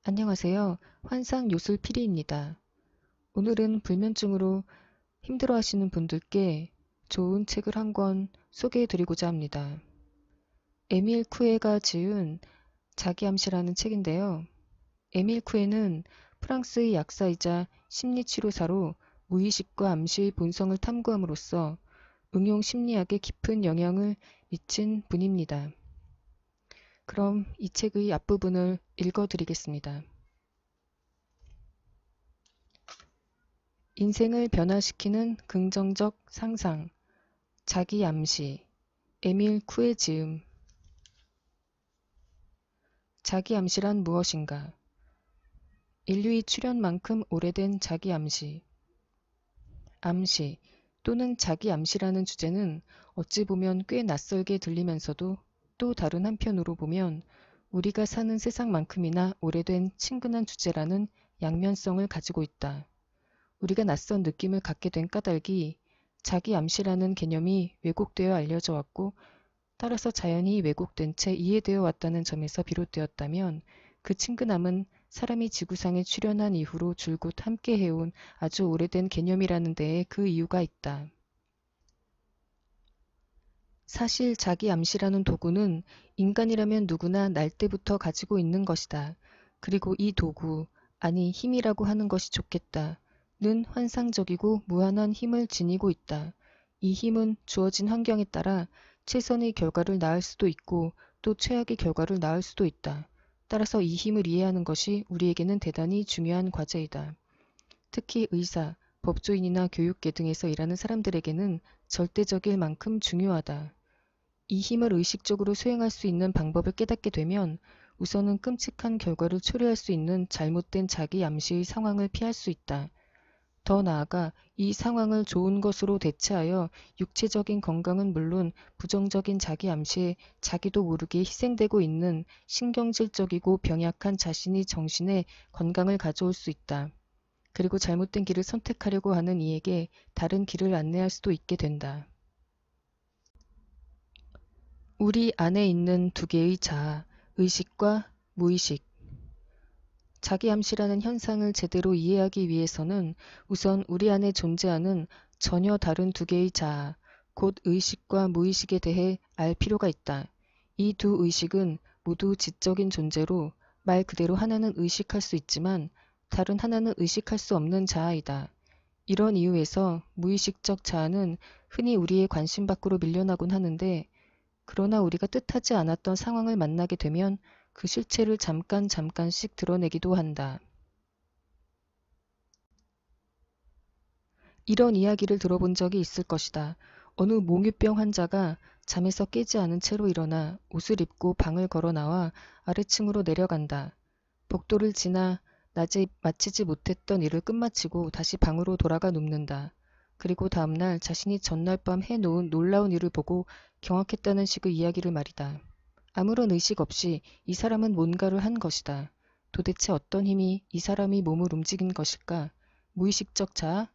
안녕하세요. 환상요술피리입니다. 오늘은 불면증으로 힘들어하시는 분들께 좋은 책을 한 권 소개해드리고자 합니다. 에밀 쿠에가 지은 자기암시라는 책인데요. 에밀 쿠에는 프랑스의 약사이자 심리치료사로 무의식과 암시의 본성을 탐구함으로써 응용 심리학에 깊은 영향을 미친 분입니다. 그럼 이 책의 앞부분을 읽어드리겠습니다. 인생을 변화시키는 긍정적 상상, 자기 암시, 에밀 쿠에 지음. 자기 암시란 무엇인가? 인류의 출현만큼 오래된 자기 암시. 암시 또는 자기 암시라는 주제는 어찌 보면 꽤 낯설게 들리면서도 또 다른 한편으로 보면 우리가 사는 세상만큼이나 오래된 친근한 주제라는 양면성을 가지고 있다. 우리가 낯선 느낌을 갖게 된 까닭이 자기 암시라는 개념이 왜곡되어 알려져 왔고 따라서 자연히 왜곡된 채 이해되어 왔다는 점에서 비롯되었다면 그 친근함은 사람이 지구상에 출현한 이후로 줄곧 함께 해온 아주 오래된 개념이라는 데에 그 이유가 있다. 사실 자기 암시라는 도구는 인간이라면 누구나 날 때부터 가지고 있는 것이다. 그리고 이 도구, 아니 힘이라고 하는 것이 좋겠다. 는 환상적이고 무한한 힘을 지니고 있다. 이 힘은 주어진 환경에 따라 최선의 결과를 낳을 수도 있고 또 최악의 결과를 낳을 수도 있다. 따라서 이 힘을 이해하는 것이 우리에게는 대단히 중요한 과제이다. 특히 의사, 법조인이나 교육계 등에서 일하는 사람들에게는 절대적일 만큼 중요하다. 이 힘을 의식적으로 수행할 수 있는 방법을 깨닫게 되면 우선은 끔찍한 결과를 초래할 수 있는 잘못된 자기 암시의 상황을 피할 수 있다. 더 나아가 이 상황을 좋은 것으로 대체하여 육체적인 건강은 물론 부정적인 자기 암시에 자기도 모르게 희생되고 있는 신경질적이고 병약한 자신의 정신에 건강을 가져올 수 있다. 그리고 잘못된 길을 선택하려고 하는 이에게 다른 길을 안내할 수도 있게 된다. 우리 안에 있는 두 개의 자아, 의식과 무의식. 자기 암시라는 현상을 제대로 이해하기 위해서는 우선 우리 안에 존재하는 전혀 다른 두 개의 자아, 곧 의식과 무의식에 대해 알 필요가 있다. 이 두 의식은 모두 지적인 존재로 말 그대로 하나는 의식할 수 있지만 다른 하나는 의식할 수 없는 자아이다. 이런 이유에서 무의식적 자아는 흔히 우리의 관심 밖으로 밀려나곤 하는데 그러나 우리가 뜻하지 않았던 상황을 만나게 되면 그 실체를 잠깐씩 드러내기도 한다. 이런 이야기를 들어본 적이 있을 것이다. 어느 몽유병 환자가 잠에서 깨지 않은 채로 일어나 옷을 입고 방을 걸어 나와 아래층으로 내려간다. 복도를 지나 낮에 마치지 못했던 일을 끝마치고 다시 방으로 돌아가 눕는다. 그리고 다음날 자신이 전날 밤 해놓은 놀라운 일을 보고 경악했다는 식의 이야기를 말이다. 아무런 의식 없이 이 사람은 뭔가를 한 것이다. 도대체 어떤 힘이 이 사람의 몸을 움직인 것일까? 무의식적 자아?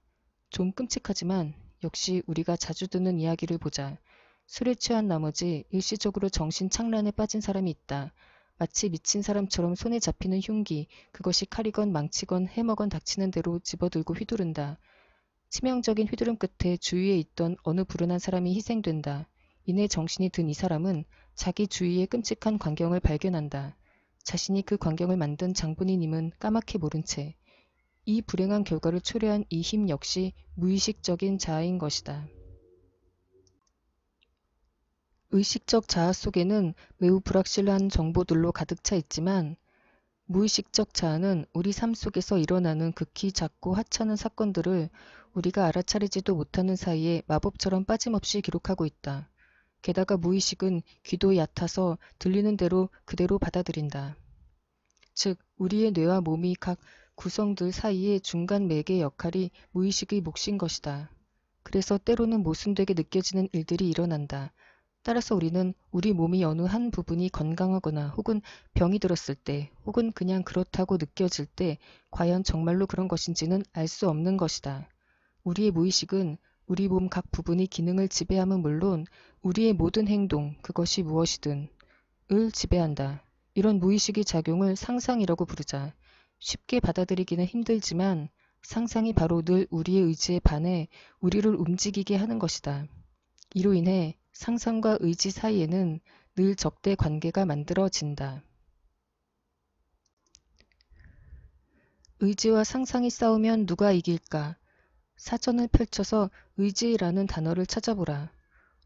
좀 끔찍하지만 역시 우리가 자주 듣는 이야기를 보자. 술에 취한 나머지 일시적으로 정신 착란에 빠진 사람이 있다. 마치 미친 사람처럼 손에 잡히는 흉기, 그것이 칼이건 망치건 해머건 닥치는 대로 집어들고 휘두른다. 치명적인 휘두름 끝에 주위에 있던 어느 불운한 사람이 희생된다. 이내 정신이 든 이 사람은 자기 주위의 끔찍한 광경을 발견한다. 자신이 그 광경을 만든 장본인임은 까맣게 모른 채 이 불행한 결과를 초래한 이 힘 역시 무의식적인 자아인 것이다. 의식적 자아 속에는 매우 불확실한 정보들로 가득 차 있지만 무의식적 자아는 우리 삶 속에서 일어나는 극히 작고 하찮은 사건들을 우리가 알아차리지도 못하는 사이에 마법처럼 빠짐없이 기록하고 있다. 게다가 무의식은 귀도 얕아서 들리는 대로 그대로 받아들인다. 즉 우리의 뇌와 몸이 각 구성들 사이의 중간 매개 역할이 무의식의 몫인 것이다. 그래서 때로는 모순되게 느껴지는 일들이 일어난다. 따라서 우리는 우리 몸이 어느 한 부분이 건강하거나 혹은 병이 들었을 때 혹은 그냥 그렇다고 느껴질 때 과연 정말로 그런 것인지는 알 수 없는 것이다. 우리의 무의식은 우리 몸 각 부분의 기능을 지배함은 물론 우리의 모든 행동, 그것이 무엇이든 을 지배한다. 이런 무의식의 작용을 상상이라고 부르자. 쉽게 받아들이기는 힘들지만 상상이 바로 늘 우리의 의지에 반해 우리를 움직이게 하는 것이다. 이로 인해 상상과 의지 사이에는 늘 적대 관계가 만들어진다. 의지와 상상이 싸우면 누가 이길까? 사전을 펼쳐서 의지라는 단어를 찾아보라.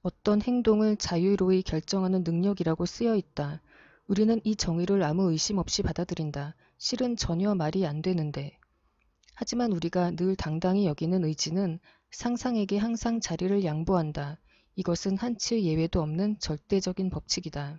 어떤 행동을 자유로이 결정하는 능력이라고 쓰여 있다. 우리는 이 정의를 아무 의심 없이 받아들인다. 실은 전혀 말이 안 되는데. 하지만 우리가 늘 당당히 여기는 의지는 상상에게 항상 자리를 양보한다. 이것은 한치의 예외도 없는 절대적인 법칙이다.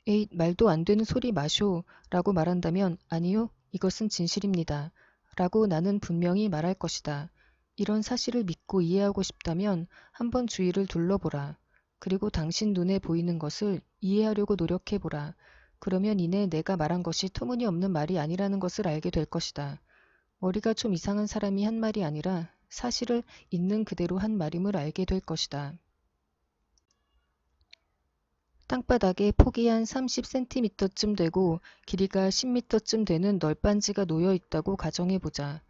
에잇, 말도 안 되는 소리 마쇼 라고 말한다면 아니요, 이것은 진실입니다. 라고 나는 분명히 말할 것이다. 이런 사실을 믿고 이해하고 싶다면 한번 주위를 둘러보라. 그리고 당신 눈에 보이는 것을 이해하려고 노력해보라. 그러면 이내 내가 말한 것이 터무니없는 말이 아니라는 것을 알게 될 것이다. 머리가 좀 이상한 사람이 한 말이 아니라 사실을 있는 그대로 한 말임을 알게 될 것이다. 땅바닥에 폭이 한 30cm쯤 되고 길이가 10m쯤 되는 널빤지가 놓여 있다고 가정해보자.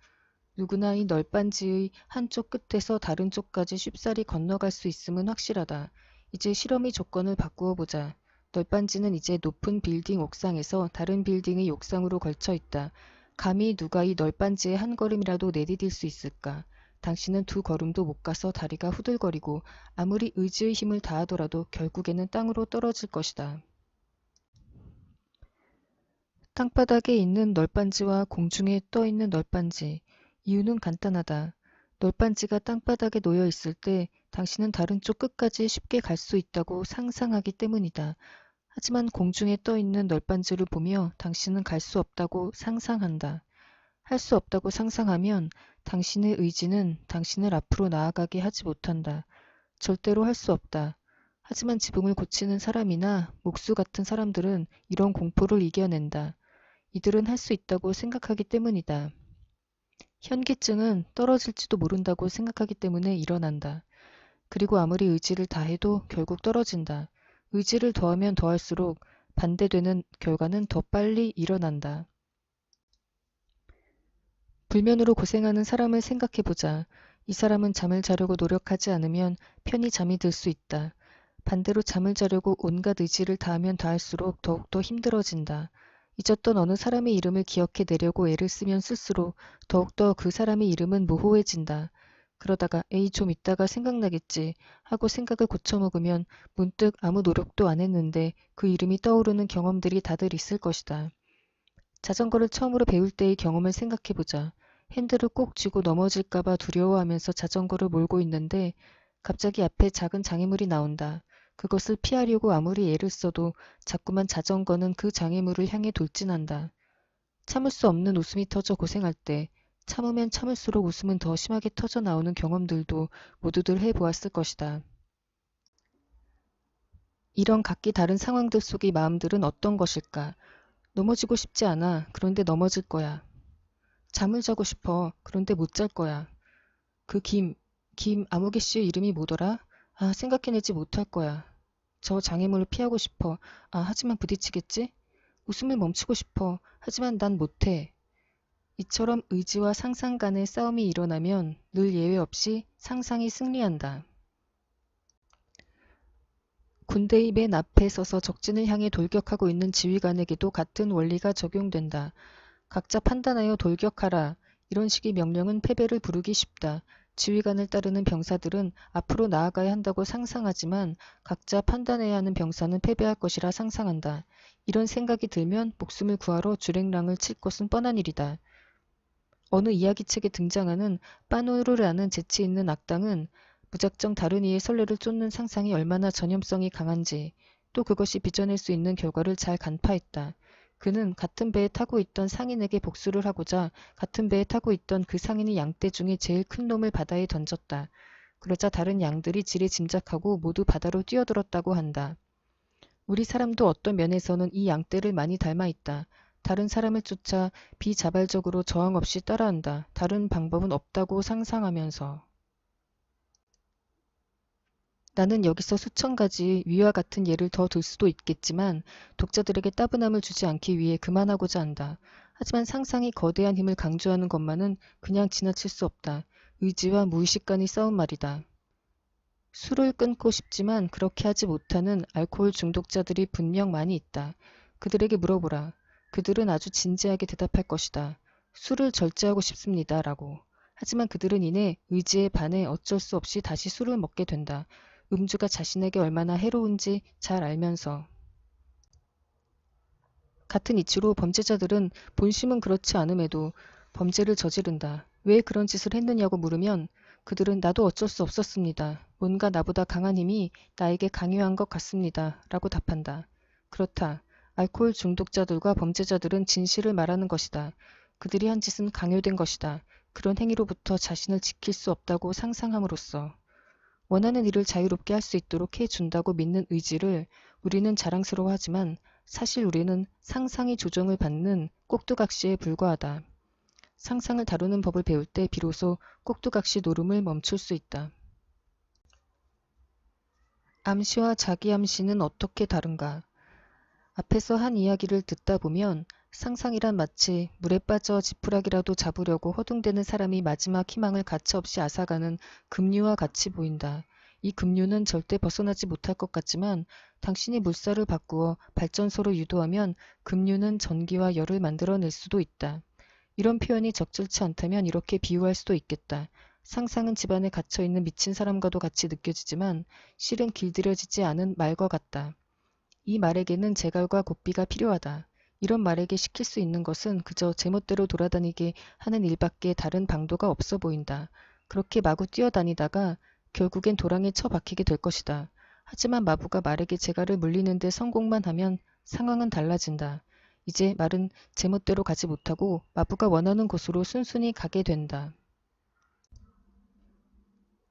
누구나 이 널빤지의 한쪽 끝에서 다른 쪽까지 쉽사리 건너갈 수 있음은 확실하다. 이제 실험의 조건을 바꾸어 보자. 널빤지는 이제 높은 빌딩 옥상에서 다른 빌딩의 옥상으로 걸쳐 있다. 감히 누가 이 널빤지에 한 걸음이라도 내디딜 수 있을까? 당신은 두 걸음도 못 가서 다리가 후들거리고 아무리 의지의 힘을 다하더라도 결국에는 땅으로 떨어질 것이다. 땅바닥에 있는 널빤지와 공중에 떠 있는 널빤지. 이유는 간단하다. 널빤지가 땅바닥에 놓여 있을 때 당신은 다른 쪽 끝까지 쉽게 갈 수 있다고 상상하기 때문이다. 하지만 공중에 떠 있는 널빤지를 보며 당신은 갈 수 없다고 상상한다. 할 수 없다고 상상하면 당신의 의지는 당신을 앞으로 나아가게 하지 못한다. 절대로 할 수 없다. 하지만 지붕을 고치는 사람이나 목수 같은 사람들은 이런 공포를 이겨낸다. 이들은 할 수 있다고 생각하기 때문이다. 현기증은 떨어질지도 모른다고 생각하기 때문에 일어난다. 그리고 아무리 의지를 다해도 결국 떨어진다. 의지를 더하면 더할수록 반대되는 결과는 더 빨리 일어난다. 불면으로 고생하는 사람을 생각해보자. 이 사람은 잠을 자려고 노력하지 않으면 편히 잠이 들 수 있다. 반대로 잠을 자려고 온갖 의지를 다하면 다할수록 더욱더 힘들어진다. 잊었던 어느 사람의 이름을 기억해내려고 애를 쓰면 쓸수록 더욱더 그 사람의 이름은 모호해진다. 그러다가 에이 좀 이따가 생각나겠지 하고 생각을 고쳐먹으면 문득 아무 노력도 안 했는데 그 이름이 떠오르는 경험들이 다들 있을 것이다. 자전거를 처음으로 배울 때의 경험을 생각해보자. 핸들을 꼭 쥐고 넘어질까봐 두려워하면서 자전거를 몰고 있는데 갑자기 앞에 작은 장애물이 나온다. 그것을 피하려고 아무리 애를 써도 자꾸만 자전거는 그 장애물을 향해 돌진한다. 참을 수 없는 웃음이 터져 고생할 때 참으면 참을수록 웃음은 더 심하게 터져 나오는 경험들도 모두들 해보았을 것이다. 이런 각기 다른 상황들 속의 마음들은 어떤 것일까? 넘어지고 싶지 않아. 그런데 넘어질 거야. 잠을 자고 싶어. 그런데 못 잘 거야. 그 아무개 씨의 이름이 뭐더라? 아, 생각해내지 못할 거야. 저 장애물을 피하고 싶어. 아, 하지만 부딪히겠지? 웃음을 멈추고 싶어. 하지만 난 못해. 이처럼 의지와 상상 간의 싸움이 일어나면 늘 예외 없이 상상이 승리한다. 군대의 맨 앞에 서서 적진을 향해 돌격하고 있는 지휘관에게도 같은 원리가 적용된다. 각자 판단하여 돌격하라. 이런 식의 명령은 패배를 부르기 쉽다. 지휘관을 따르는 병사들은 앞으로 나아가야 한다고 상상하지만 각자 판단해야 하는 병사는 패배할 것이라 상상한다. 이런 생각이 들면 목숨을 구하러 주랭랑을 칠 것은 뻔한 일이다. 어느 이야기책에 등장하는 빠누르라는 재치 있는 악당은 무작정 다른 이의 선례를 쫓는 상상이 얼마나 전염성이 강한지 또 그것이 빚어낼 수 있는 결과를 잘 간파했다. 그는 같은 배에 타고 있던 상인에게 복수를 하고자 같은 배에 타고 있던 그 상인의 양떼 중에 제일 큰 놈을 바다에 던졌다. 그러자 다른 양들이 지레 짐작하고 모두 바다로 뛰어들었다고 한다. 우리 사람도 어떤 면에서는 이 양떼를 많이 닮아 있다. 다른 사람을 쫓아 비자발적으로 저항 없이 따라한다. 다른 방법은 없다고 상상하면서. 나는 여기서 수천 가지 위와 같은 예를 더 들 수도 있겠지만 독자들에게 따분함을 주지 않기 위해 그만하고자 한다. 하지만 상상이 거대한 힘을 강조하는 것만은 그냥 지나칠 수 없다. 의지와 무의식 간의 싸움 말이다. 술을 끊고 싶지만 그렇게 하지 못하는 알코올 중독자들이 분명 많이 있다. 그들에게 물어보라. 그들은 아주 진지하게 대답할 것이다. 술을 절제하고 싶습니다. 라고. 하지만 그들은 이내 의지에 반해 어쩔 수 없이 다시 술을 먹게 된다. 음주가 자신에게 얼마나 해로운지 잘 알면서. 같은 이치로 범죄자들은 본심은 그렇지 않음에도 범죄를 저지른다. 왜 그런 짓을 했느냐고 물으면 그들은 나도 어쩔 수 없었습니다. 뭔가 나보다 강한 힘이 나에게 강요한 것 같습니다. 라고 답한다. 그렇다. 알코올 중독자들과 범죄자들은 진실을 말하는 것이다. 그들이 한 짓은 강요된 것이다. 그런 행위로부터 자신을 지킬 수 없다고 상상함으로써. 원하는 일을 자유롭게 할 수 있도록 해준다고 믿는 의지를 우리는 자랑스러워하지만 사실 우리는 상상이 조정을 받는 꼭두각시에 불과하다. 상상을 다루는 법을 배울 때 비로소 꼭두각시 노름을 멈출 수 있다. 암시와 자기 암시는 어떻게 다른가? 앞에서 한 이야기를 듣다 보면 상상이란 마치 물에 빠져 지푸라기라도 잡으려고 허둥대는 사람이 마지막 희망을 가차없이 앗아가는 급류와 같이 보인다. 이 급류는 절대 벗어나지 못할 것 같지만 당신이 물살을 바꾸어 발전소로 유도하면 급류는 전기와 열을 만들어낼 수도 있다. 이런 표현이 적절치 않다면 이렇게 비유할 수도 있겠다. 상상은 집안에 갇혀있는 미친 사람과도 같이 느껴지지만 실은 길들여지지 않은 말과 같다. 이 말에게는 재갈과 고삐가 필요하다. 이런 말에게 시킬 수 있는 것은 그저 제멋대로 돌아다니게 하는 일밖에 다른 방도가 없어 보인다. 그렇게 마구 뛰어다니다가 결국엔 도랑에 처박히게 될 것이다. 하지만 마부가 말에게 재갈을 물리는 데 성공만 하면 상황은 달라진다. 이제 말은 제멋대로 가지 못하고 마부가 원하는 곳으로 순순히 가게 된다.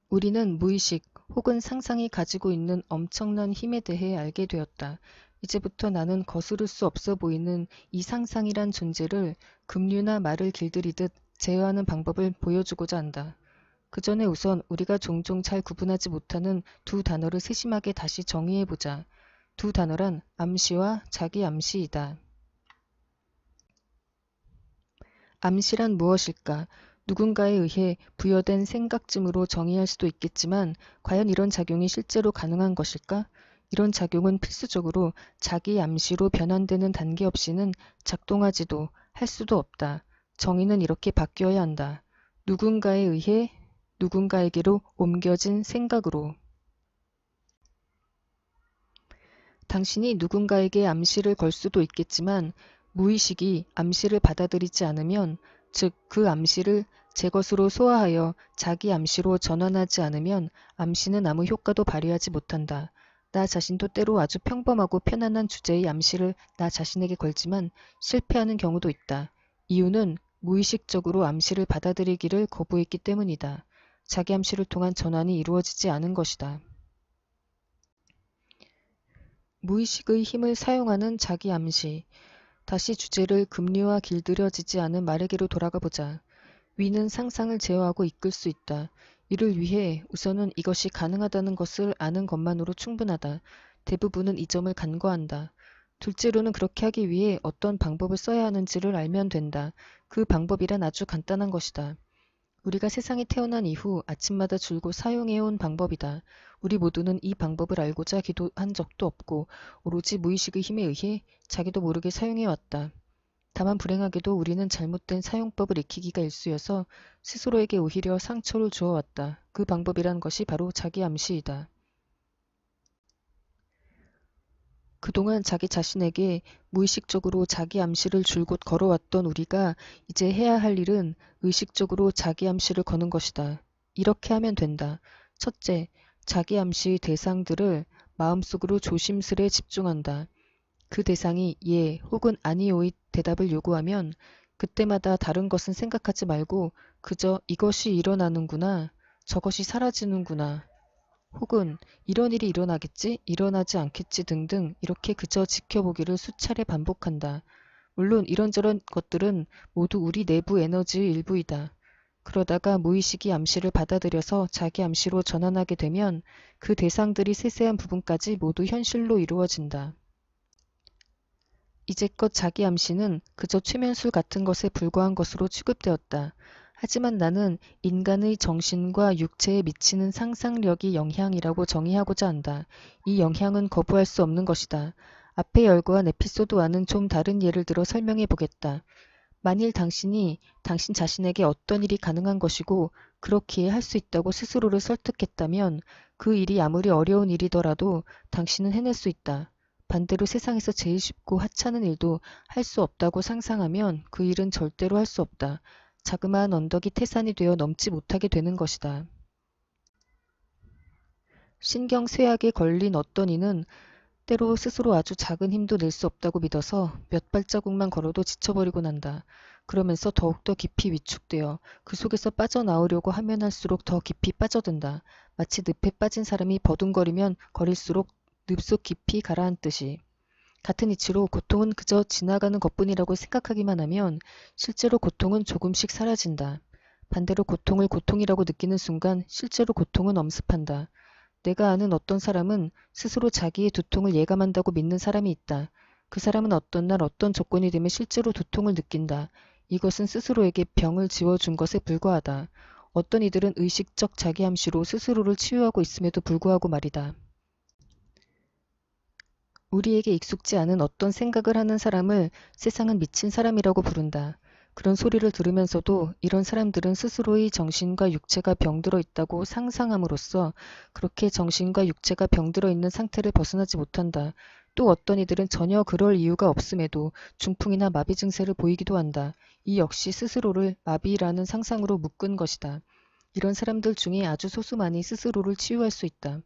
우리는 무의식 혹은 상상이 가지고 있는 엄청난 힘에 대해 알게 되었다. 이제부터 나는 거스를 수 없어 보이는 이 상상이란 존재를 급류나 말을 길들이듯 제어하는 방법을 보여주고자 한다. 그 전에 우선 우리가 종종 잘 구분하지 못하는 두 단어를 세심하게 다시 정의해보자. 두 단어란 암시와 자기 암시이다. 암시란 무엇일까? 누군가에 의해 부여된 생각쯤으로 정의할 수도 있겠지만 과연 이런 작용이 실제로 가능한 것일까? 이런 작용은 필수적으로 자기 암시로 변환되는 단계 없이는 작동하지도 할 수도 없다. 정의는 이렇게 바뀌어야 한다. 누군가에 의해 누군가에게로 옮겨진 생각으로. 당신이 누군가에게 암시를 걸 수도 있겠지만 무의식이 암시를 받아들이지 않으면, 즉 그 암시를 제 것으로 소화하여 자기 암시로 전환하지 않으면 암시는 아무 효과도 발휘하지 못한다. 나 자신도 때로 아주 평범하고 편안한 주제의 암시를 나 자신에게 걸지만 실패하는 경우도 있다. 이유는 무의식적으로 암시를 받아들이기를 거부했기 때문이다. 자기 암시를 통한 전환이 이루어지지 않은 것이다. 무의식의 힘을 사용하는 자기 암시. 다시 주제를 급류와 길들여지지 않은 말에게로 돌아가 보자. 위는 상상을 제어하고 이끌 수 있다. 이를 위해 우선은 이것이 가능하다는 것을 아는 것만으로 충분하다. 대부분은 이 점을 간과한다. 둘째로는 그렇게 하기 위해 어떤 방법을 써야 하는지를 알면 된다. 그 방법이란 아주 간단한 것이다. 우리가 세상에 태어난 이후 아침마다 줄곧 사용해온 방법이다. 우리 모두는 이 방법을 알고자 기도한 적도 없고 오로지 무의식의 힘에 의해 자기도 모르게 사용해왔다. 다만 불행하게도 우리는 잘못된 사용법을 익히기가 일쑤여서 스스로에게 오히려 상처를 주어왔다. 그 방법이란 것이 바로 자기 암시이다. 그동안 자기 자신에게 무의식적으로 자기 암시를 줄곧 걸어왔던 우리가 이제 해야 할 일은 의식적으로 자기 암시를 거는 것이다. 이렇게 하면 된다. 첫째, 자기 암시 대상들을 마음속으로 조심스레 집중한다. 그 대상이 예 혹은 아니오의 대답을 요구하면 그때마다 다른 것은 생각하지 말고 그저 이것이 일어나는구나, 저것이 사라지는구나, 혹은 이런 일이 일어나겠지, 일어나지 않겠지 등등 이렇게 그저 지켜보기를 수차례 반복한다. 물론 이런저런 것들은 모두 우리 내부 에너지의 일부이다. 그러다가 무의식이 암시를 받아들여서 자기 암시로 전환하게 되면 그 대상들이 세세한 부분까지 모두 현실로 이루어진다. 이제껏 자기 암시는 그저 최면술 같은 것에 불과한 것으로 취급되었다. 하지만 나는 인간의 정신과 육체에 미치는 상상력이 영향이라고 정의하고자 한다. 이 영향은 거부할 수 없는 것이다. 앞에 열거한 에피소드와는 좀 다른 예를 들어 설명해 보겠다. 만일 당신이 당신 자신에게 어떤 일이 가능한 것이고 그렇기에 할 수 있다고 스스로를 설득했다면 그 일이 아무리 어려운 일이더라도 당신은 해낼 수 있다. 반대로 세상에서 제일 쉽고 하찮은 일도 할 수 없다고 상상하면 그 일은 절대로 할 수 없다. 자그마한 언덕이 태산이 되어 넘지 못하게 되는 것이다. 신경쇠약에 걸린 어떤 이는 때로 스스로 아주 작은 힘도 낼 수 없다고 믿어서 몇 발자국만 걸어도 지쳐버리고 난다. 그러면서 더욱더 깊이 위축되어 그 속에서 빠져나오려고 하면 할수록 더 깊이 빠져든다. 마치 늪에 빠진 사람이 버둥거리면 거릴수록 늪 속 깊이 가라앉듯이. 같은 이치로 고통은 그저 지나가는 것뿐이라고 생각하기만 하면 실제로 고통은 조금씩 사라진다. 반대로 고통을 고통이라고 느끼는 순간 실제로 고통은 엄습한다. 내가 아는 어떤 사람은 스스로 자기의 두통을 예감한다고 믿는 사람이 있다. 그 사람은 어떤 날 어떤 조건이 되면 실제로 두통을 느낀다. 이것은 스스로에게 병을 지워준 것에 불과하다. 어떤 이들은 의식적 자기 암시로 스스로를 치유하고 있음에도 불구하고 말이다. 우리에게 익숙지 않은 어떤 생각을 하는 사람을 세상은 미친 사람이라고 부른다. 그런 소리를 들으면서도 이런 사람들은 스스로의 정신과 육체가 병들어 있다고 상상함으로써 그렇게 정신과 육체가 병들어 있는 상태를 벗어나지 못한다. 또 어떤 이들은 전혀 그럴 이유가 없음에도 중풍이나 마비 증세를 보이기도 한다. 이 역시 스스로를 마비라는 상상으로 묶은 것이다. 이런 사람들 중에 아주 소수만이 스스로를 치유할 수 있다.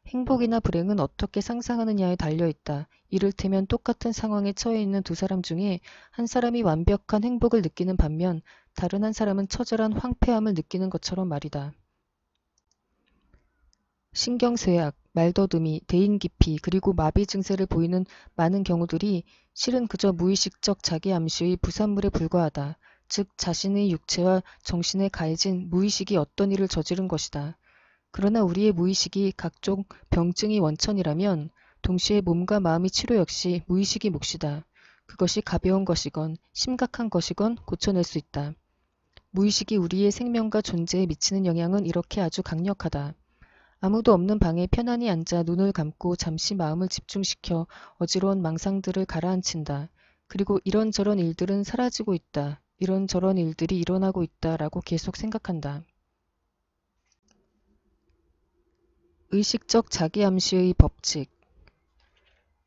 행복이나 불행은 어떻게 상상하느냐에 달려있다. 이를테면 똑같은 상황에 처해 있는 두 사람 중에 한 사람이 완벽한 행복을 느끼는 반면 다른 한 사람은 처절한 황폐함을 느끼는 것처럼 말이다. 신경쇠약, 말더듬이, 대인기피, 그리고 마비 증세를 보이는 많은 경우들이 실은 그저 무의식적 자기 암시의 부산물에 불과하다. 즉 자신의 육체와 정신에 가해진 무의식이 어떤 일을 저지른 것이다. 그러나 우리의 무의식이 각종 병증의 원천이라면 동시에 몸과 마음의 치료 역시 무의식이 몫이다. 그것이 가벼운 것이건 심각한 것이건 고쳐낼 수 있다. 무의식이 우리의 생명과 존재에 미치는 영향은 이렇게 아주 강력하다. 아무도 없는 방에 편안히 앉아 눈을 감고 잠시 마음을 집중시켜 어지러운 망상들을 가라앉힌다. 그리고 이런저런 일들은 사라지고 있다. 이런저런 일들이 일어나고 있다라고 계속 생각한다. 의식적 자기암시의 법칙.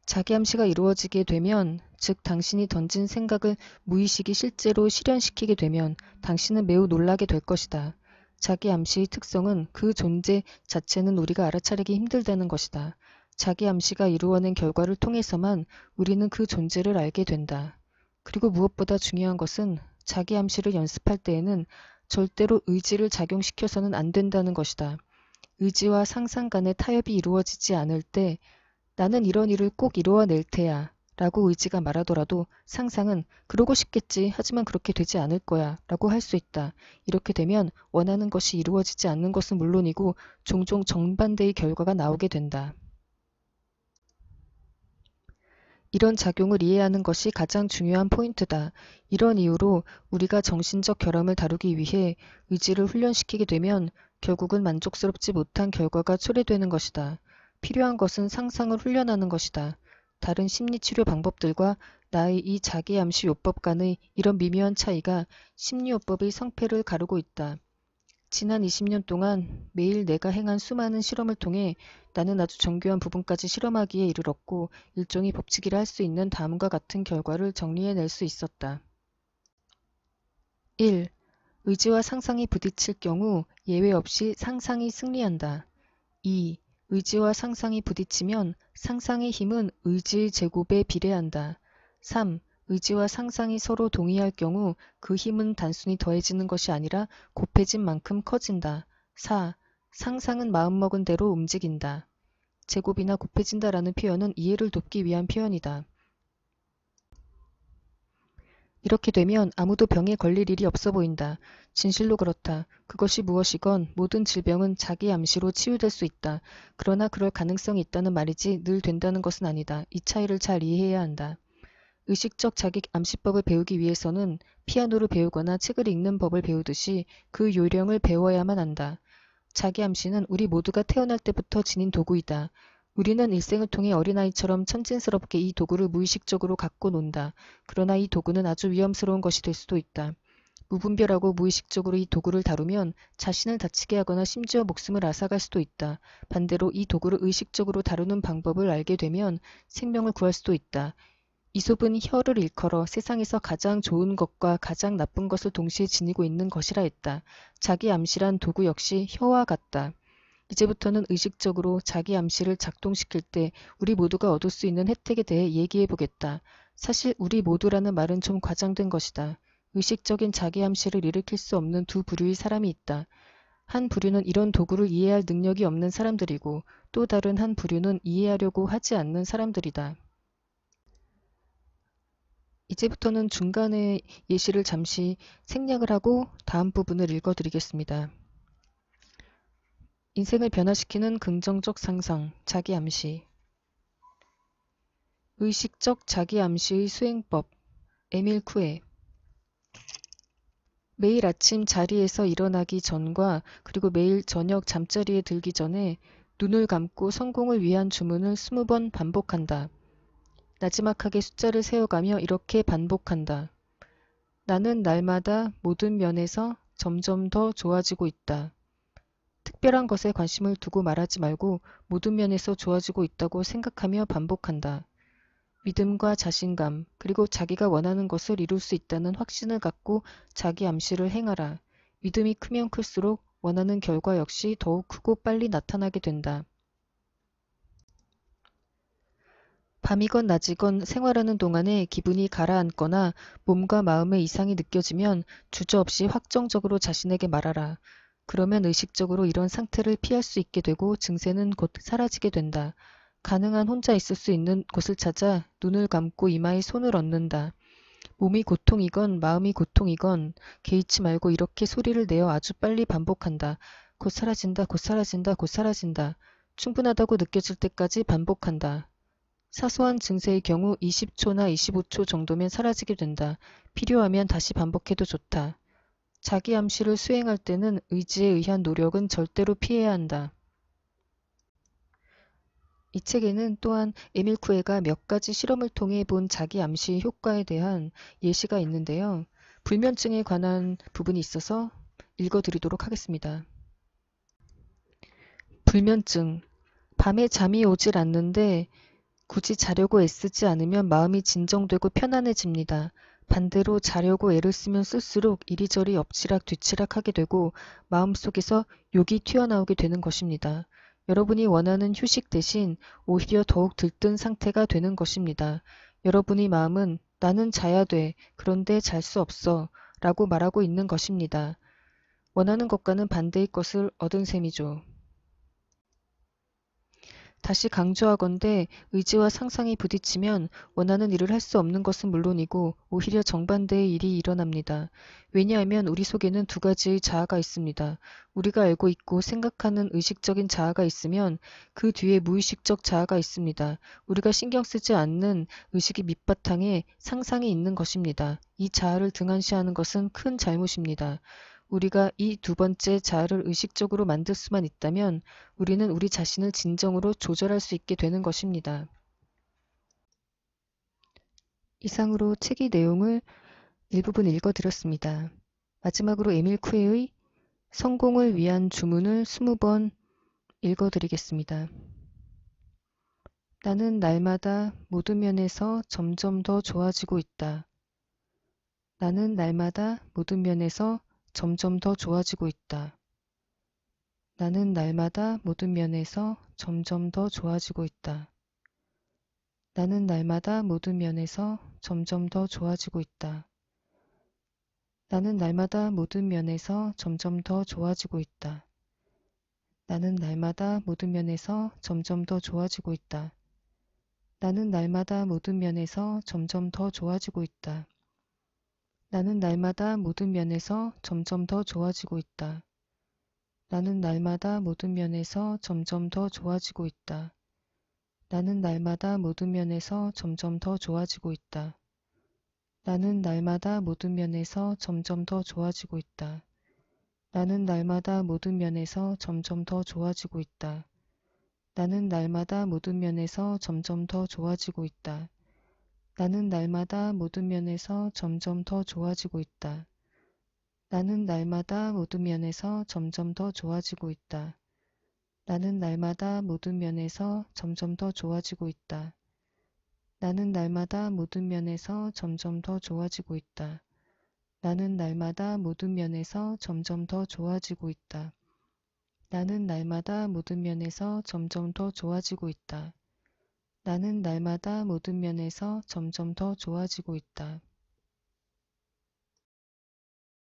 자기암시가 이루어지게 되면, 즉 당신이 던진 생각을 무의식이 실제로 실현시키게 되면 당신은 매우 놀라게 될 것이다. 자기암시의 특성은 그 존재 자체는 우리가 알아차리기 힘들다는 것이다. 자기암시가 이루어낸 결과를 통해서만 우리는 그 존재를 알게 된다. 그리고 무엇보다 중요한 것은 자기암시를 연습할 때에는 절대로 의지를 작용시켜서는 안 된다는 것이다. 의지와 상상 간의 타협이 이루어지지 않을 때 나는 이런 일을 꼭 이루어낼 테야 라고 의지가 말하더라도 상상은 그러고 싶겠지 하지만 그렇게 되지 않을 거야 라고 할 수 있다. 이렇게 되면 원하는 것이 이루어지지 않는 것은 물론이고 종종 정반대의 결과가 나오게 된다. 이런 작용을 이해하는 것이 가장 중요한 포인트다. 이런 이유로 우리가 정신적 결함을 다루기 위해 의지를 훈련시키게 되면 결국은 만족스럽지 못한 결과가 초래되는 것이다. 필요한 것은 상상을 훈련하는 것이다. 다른 심리치료 방법들과 나의 이 자기암시 요법 간의 이런 미묘한 차이가 심리요법의 성패를 가르고 있다. 지난 20년 동안 매일 내가 행한 수많은 실험을 통해 나는 아주 정교한 부분까지 실험하기에 이르렀고 일종의 법칙이라 할 수 있는 다음과 같은 결과를 정리해낼 수 있었다. 1. 의지와 상상이 부딪힐 경우 예외 없이 상상이 승리한다. 2. 의지와 상상이 부딪히면 상상의 힘은 의지의 제곱에 비례한다. 3. 의지와 상상이 서로 동의할 경우 그 힘은 단순히 더해지는 것이 아니라 곱해진 만큼 커진다. 4. 상상은 마음먹은 대로 움직인다. 제곱이나 곱해진다라는 표현은 이해를 돕기 위한 표현이다. 이렇게 되면 아무도 병에 걸릴 일이 없어 보인다. 진실로 그렇다. 그것이 무엇이건 모든 질병은 자기 암시로 치유될 수 있다. 그러나 그럴 가능성이 있다는 말이지 늘 된다는 것은 아니다. 이 차이를 잘 이해해야 한다. 의식적 자기 암시법을 배우기 위해서는 피아노를 배우거나 책을 읽는 법을 배우듯이 그 요령을 배워야만 한다. 자기 암시는 우리 모두가 태어날 때부터 지닌 도구이다. 우리는 일생을 통해 어린아이처럼 천진스럽게 이 도구를 무의식적으로 갖고 논다. 그러나 이 도구는 아주 위험스러운 것이 될 수도 있다. 무분별하고 무의식적으로 이 도구를 다루면 자신을 다치게 하거나 심지어 목숨을 앗아갈 수도 있다. 반대로 이 도구를 의식적으로 다루는 방법을 알게 되면 생명을 구할 수도 있다. 이솝은 혀를 일컬어 세상에서 가장 좋은 것과 가장 나쁜 것을 동시에 지니고 있는 것이라 했다. 자기 암시란 도구 역시 혀와 같다. 이제부터는 의식적으로 자기 암시를 작동시킬 때 우리 모두가 얻을 수 있는 혜택에 대해 얘기해 보겠다. 사실 우리 모두라는 말은 좀 과장된 것이다. 의식적인 자기 암시를 일으킬 수 없는 두 부류의 사람이 있다. 한 부류는 이런 도구를 이해할 능력이 없는 사람들이고 또 다른 한 부류는 이해하려고 하지 않는 사람들이다. 이제부터는 중간에 예시를 잠시 생략을 하고 다음 부분을 읽어드리겠습니다. 인생을 변화시키는 긍정적 상상, 자기 암시. 의식적 자기 암시의 수행법, 에밀 쿠에. 매일 아침 자리에서 일어나기 전과 그리고 매일 저녁 잠자리에 들기 전에 눈을 감고 성공을 위한 주문을 20번 반복한다. 나지막하게 숫자를 세어가며 이렇게 반복한다. 나는 날마다 모든 면에서 점점 더 좋아지고 있다. 특별한 것에 관심을 두고 말하지 말고 모든 면에서 좋아지고 있다고 생각하며 반복한다. 믿음과 자신감, 그리고 자기가 원하는 것을 이룰 수 있다는 확신을 갖고 자기 암시를 행하라. 믿음이 크면 클수록 원하는 결과 역시 더욱 크고 빨리 나타나게 된다. 밤이건 낮이건 생활하는 동안에 기분이 가라앉거나 몸과 마음의 이상이 느껴지면 주저없이 확정적으로 자신에게 말하라. 그러면 의식적으로 이런 상태를 피할 수 있게 되고 증세는 곧 사라지게 된다. 가능한 혼자 있을 수 있는 곳을 찾아 눈을 감고 이마에 손을 얹는다. 몸이 고통이건 마음이 고통이건 개의치 말고 이렇게 소리를 내어 아주 빨리 반복한다. 곧 사라진다, 곧 사라진다, 곧 사라진다. 충분하다고 느껴질 때까지 반복한다. 사소한 증세의 경우 20초나 25초 정도면 사라지게 된다. 필요하면 다시 반복해도 좋다. 자기 암시를 수행할 때는 의지에 의한 노력은 절대로 피해야 한다. 이 책에는 또한 에밀 쿠에가 몇 가지 실험을 통해 본 자기 암시 효과에 대한 예시가 있는데요. 불면증에 관한 부분이 있어서 읽어드리도록 하겠습니다. 불면증. 밤에 잠이 오질 않는데 굳이 자려고 애쓰지 않으면 마음이 진정되고 편안해집니다. 반대로 자려고 애를 쓰면 쓸수록 이리저리 엎치락 뒤치락 하게 되고 마음속에서 욕이 튀어나오게 되는 것입니다. 여러분이 원하는 휴식 대신 오히려 더욱 들뜬 상태가 되는 것입니다. 여러분의 마음은 나는 자야 돼. 그런데 잘 수 없어. 라고 말하고 있는 것입니다. 원하는 것과는 반대의 것을 얻은 셈이죠. 다시 강조하건대 의지와 상상이 부딪히면 원하는 일을 할 수 없는 것은 물론이고 오히려 정반대의 일이 일어납니다. 왜냐하면 우리 속에는 두 가지의 자아가 있습니다. 우리가 알고 있고 생각하는 의식적인 자아가 있으면 그 뒤에 무의식적 자아가 있습니다. 우리가 신경 쓰지 않는 의식의 밑바탕에 상상이 있는 것입니다. 이 자아를 등한시하는 것은 큰 잘못입니다. 우리가 이 두 번째 자아를 의식적으로 만들 수만 있다면 우리는 우리 자신을 진정으로 조절할 수 있게 되는 것입니다. 이상으로 책의 내용을 일부분 읽어드렸습니다. 마지막으로 에밀 쿠에의 성공을 위한 주문을 20번 읽어드리겠습니다. 나는 날마다 모든 면에서 점점 더 좋아지고 있다. 나는 날마다 모든 면에서 점점 더 좋아지고 있다. 나는 날마다 모든 면에서 점점 더 좋아지고 있다. 나는 날마다 모든 면에서 점점 더 좋아지고 있다. 나는 날마다 모든 면에서 점점 더 좋아지고 있다. 나는 날마다 모든 면에서 점점 더 좋아지고 있다. 나는 날마다 모든 면에서 점점 더 좋아지고 있다. 나는 날마다 모든 면에서 점점 더 좋아지고 있다. 나는 날마다 모든 면에서 점점 더 좋아지고 있다. 나는 날마다 모든 면에서 점점 더 좋아지고 있다. 나는 날마다 모든 면에서 점점 더 좋아지고 있다. 나는 날마다 모든 면에서 점점 더 좋아지고 있다. 나는 날마다 모든 면에서 점점 더 좋아지고 있다. 나는 날마다 모든 면에서 점점 더 좋아지고 있다. 나는 날마다 모든 면에서 점점 더 좋아지고 있다. 나는 날마다 모든 면에서 점점 더 좋아지고 있다. 나는 날마다 모든 면에서 점점 더 좋아지고 있다. 나는 날마다 모든 면에서 점점 더 좋아지고 있다. 나는 날마다 모든 면에서 점점 더 좋아지고 있다. 나는 날마다 모든 면에서 점점 더 좋아지고 있다.